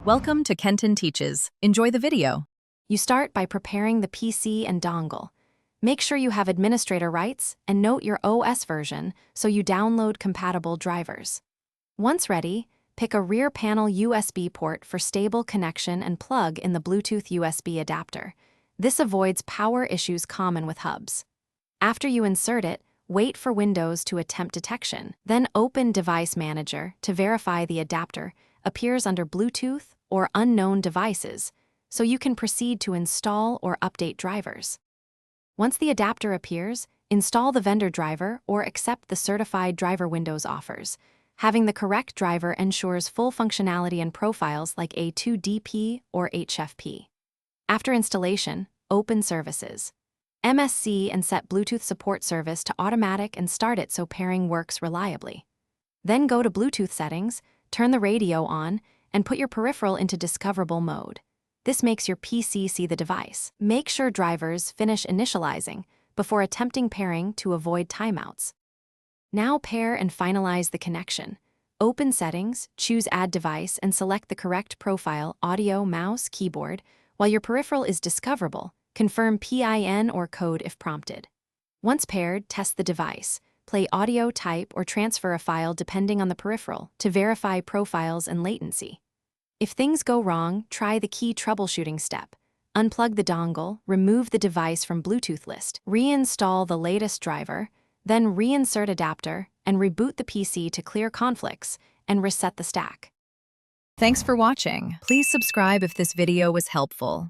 Welcome to Kenton Teaches. Enjoy the video. You start by preparing the PC and dongle. Make sure you have administrator rights and note your OS version so you download compatible drivers. Once ready, pick a rear panel USB port for stable connection and plug in the Bluetooth USB adapter. This avoids power issues common with hubs. After you insert it, wait for Windows to attempt detection. Then open Device Manager to verify the adapter appears under Bluetooth or unknown devices, so you can proceed to install or update drivers. Once the adapter appears, install the vendor driver or accept the certified driver Windows offers. Having the correct driver ensures full functionality and profiles like A2DP or HFP. After installation, open Services. MSC and set Bluetooth support service to automatic and start it so pairing works reliably. Then go to Bluetooth settings, turn the radio on, and put your peripheral into discoverable mode. This makes your PC see the device. Make sure drivers finish initializing before attempting pairing to avoid timeouts. Now pair and finalize the connection. Open Settings, choose Add Device, and select the correct profile, audio, mouse, keyboard. While your peripheral is discoverable, confirm PIN or code if prompted. Once paired, test the device. Play audio, type, or transfer a file depending on the peripheral to verify profiles and latency. If things go wrong, try the key troubleshooting step. Unplug the dongle, remove the device from Bluetooth list, reinstall the latest driver, then reinsert adapter, and reboot the PC to clear conflicts and reset the stack. Thanks for watching. Please subscribe if this video was helpful.